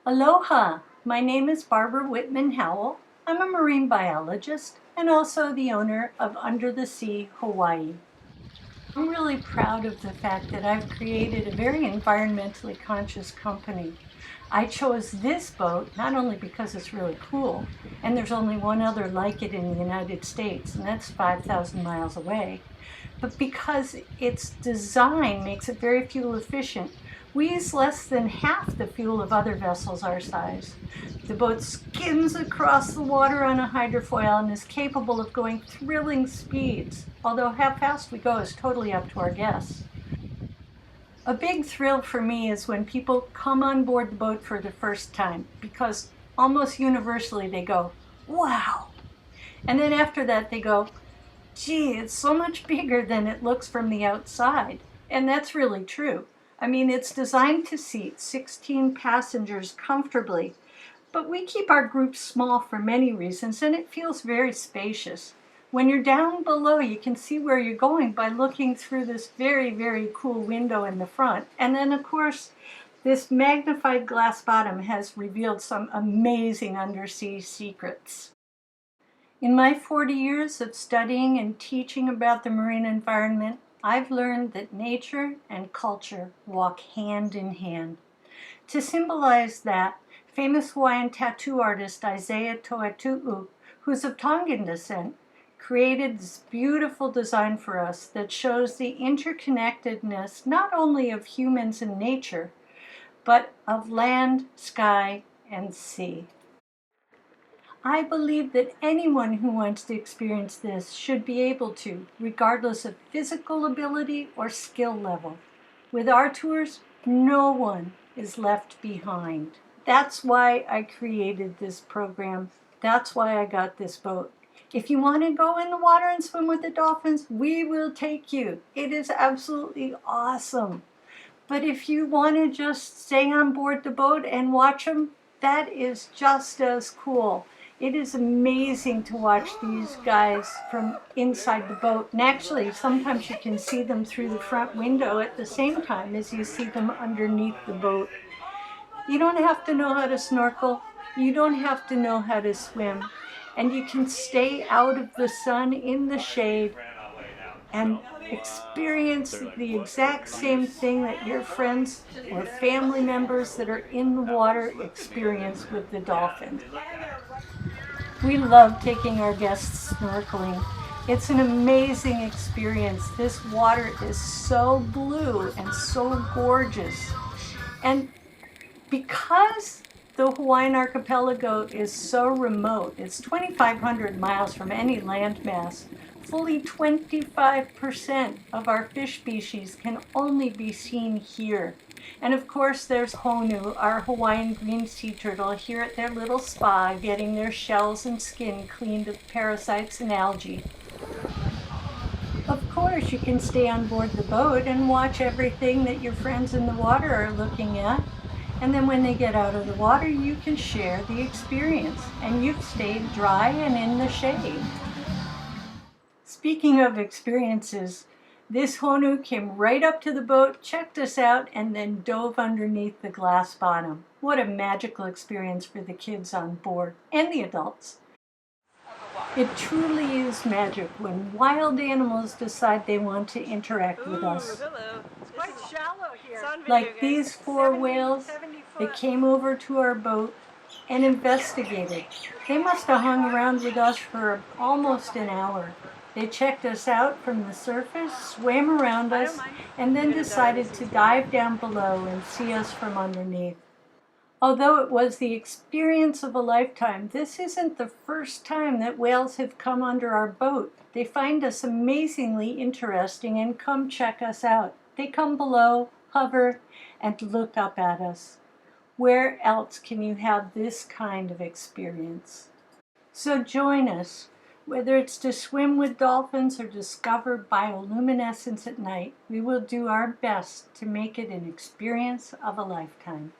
Aloha! My name is Barbara Whitman Howell. I'm a marine biologist and also the owner of Under the Sea Hawaii. I'm really proud of the fact that I've created a very environmentally conscious company. I chose this boat not only because it's really cool, and there's only one other like it in the United States, and that's 5,000 miles away, but because its design makes it very fuel efficient. We use less than half the fuel of other vessels our size. The boat skims across the water on a hydrofoil and is capable of going thrilling speeds, although how fast we go is totally up to our guess. A big thrill for me is when people come on board the boat for the first time, because almost universally they go, wow! And then after that they go, gee, it's so much bigger than it looks from the outside. And that's really true. I mean, it's designed to seat 16 passengers comfortably, but we keep our groups small for many reasons, and it feels very spacious. When you're down below, you can see where you're going by looking through this very, very cool window in the front. And then, of course, this magnified glass bottom has revealed some amazing undersea secrets. In my 40 years of studying and teaching about the marine environment, I've learned that nature and culture walk hand in hand. To symbolize that, famous Hawaiian tattoo artist Isaiah Toetu'u, who's of Tongan descent, created this beautiful design for us that shows the interconnectedness not only of humans and nature, but of land, sky, and sea. I believe that anyone who wants to experience this should be able to, regardless of physical ability or skill level. With our tours, no one is left behind. That's why I created this program. That's why I got this boat. If you want to go in the water and swim with the dolphins, we will take you. It is absolutely awesome. But if you want to just stay on board the boat and watch them, that is just as cool. It is amazing to watch these guys from inside the boat. And actually, sometimes you can see them through the front window at the same time as you see them underneath the boat. You don't have to know how to snorkel. You don't have to know how to swim. And you can stay out of the sun in the shade and experience the exact same thing that your friends or family members that are in the water experience with the dolphins. We love taking our guests snorkeling. It's an amazing experience. This water is so blue and so gorgeous. And because the Hawaiian archipelago is so remote, it's 2,500 miles from any landmass, fully 25% of our fish species can only be seen here. And of course there's Honu, our Hawaiian green sea turtle, here at their little spa getting their shells and skin cleaned of parasites and algae. Of course you can stay on board the boat and watch everything that your friends in the water are looking at. And then when they get out of the water, you can share the experience. And you've stayed dry and in the shade. Speaking of experiences, this Honu came right up to the boat, checked us out, and then dove underneath the glass bottom. What a magical experience for the kids on board, and the adults. It truly is magic when wild animals decide they want to interact with us. Hello. It's quite shallow here. Like these four whales that came over to our boat and investigated. They must have hung around with us for almost an hour. They checked us out from the surface, swam around us, and then decided to dive down below and see us from underneath. Although it was the experience of a lifetime, this isn't the first time that whales have come under our boat. They find us amazingly interesting and come check us out. They come below, hover, and look up at us. Where else can you have this kind of experience? So join us. Whether it's to swim with dolphins or discover bioluminescence at night, we will do our best to make it an experience of a lifetime.